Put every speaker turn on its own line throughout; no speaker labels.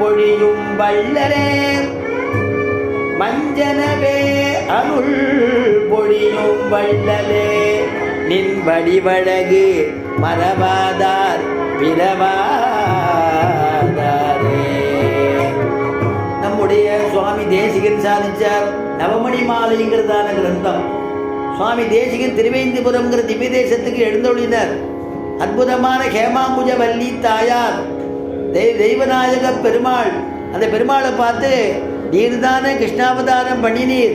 பொழியும் வள்ளலே மஞ்சனவே அருள் பொழியும் வள்ளலே நின் வடிவழகு மறவாதார் பிறவாதாரே. நம்முடைய சுவாமி தேசிகன் சாதிச்சார் நவமணி மாலைங்கிறதான கிரந்தம். சுவாமி தேசிகன் திருவேந்திபுரம்ங்கிற திவ்ய தேசத்துக்கு எழுந்தொழினர். அற்புதமான ஹேமாம்புஜ வள்ளி தாயார் தெய்வநாயக பெருமாள். அந்த பெருமாளை பார்த்து நீர்தான கிருஷ்ணாவதாரம் பண்ணினீர்,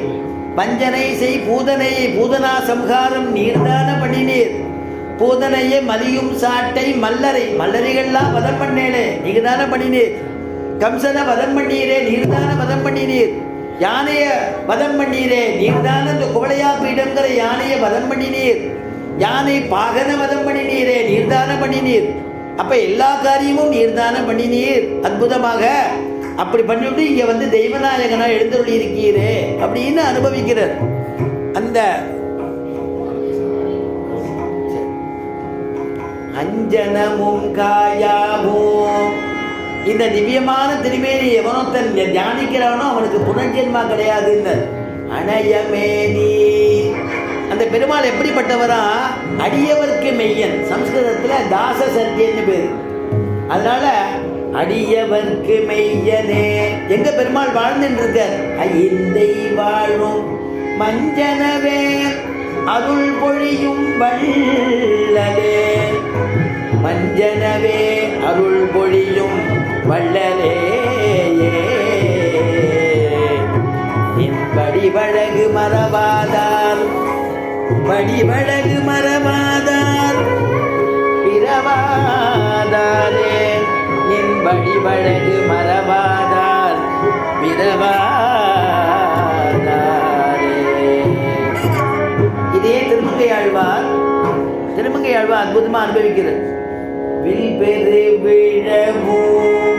பஞ்சனை செய் பூதனையை பூதனா சம்ஹாரம் நீர்தான பண்ணினீர், பூதனையை மலியும் சாட்டை மல்லரை மல்லரிகள்லாம் வதம் பண்ணேனே நீங்க தானே பண்ணினீர், கம்சனை வதம் பண்ணீரே நீர்தான வதம் பண்ணினீர், யானைய வதம் பண்ணீரே நீர்தான இந்த குவளையா பீடங்கிற யானையை வதம் பண்ணினீர், யானை பாகன வதம் பண்ணினீரே நீர்தான பண்ணினீர். அப்ப எல்லா காரியமும் நீர்தான பண்ணினீர் அற்புதமாக. அப்படி பண்ணிவிட்டு இங்க வந்து தெய்வநாயகனா எழுந்தருளி இருக்கீரே அப்படின்னு அனுபவிக்கிறார். அந்த அஞ்சனமும் காயாவும் இந்த திவ்யமான திருமேனி எவனொத்தன் தியானிக்கிறானோ அவனுக்கு புனர்ஜென்மா கிடையாது. அணையமேனி அந்த பெருமாள் எப்படிப்பட்டவரா? அடியவர்க்கு மெய்யன். சம்ஸ்கிருதத்துல தாச சத்தியன்னு பேரு. அதனால அடியவர்க்கு மெய்யனே எங்க பெருமாள் வாழ்ந்துட்டு இருக்கார். ஐந்தை வாழும் மஞ்சனவே அருள் பொழியும் வள்ளலே மஞ்சனவே அருள் பொழியும் வள்ளலே வடிவழகு மறவாதார் வடிவழகு மறவாதார் பிறவாதாரே என் வடிவழகு மறவாதார் பிறவாதாரே. இதே திருமங்கையாழ்வார் அற்புதமா அனுபவிக்கிறது. வில் பெரு விழவும்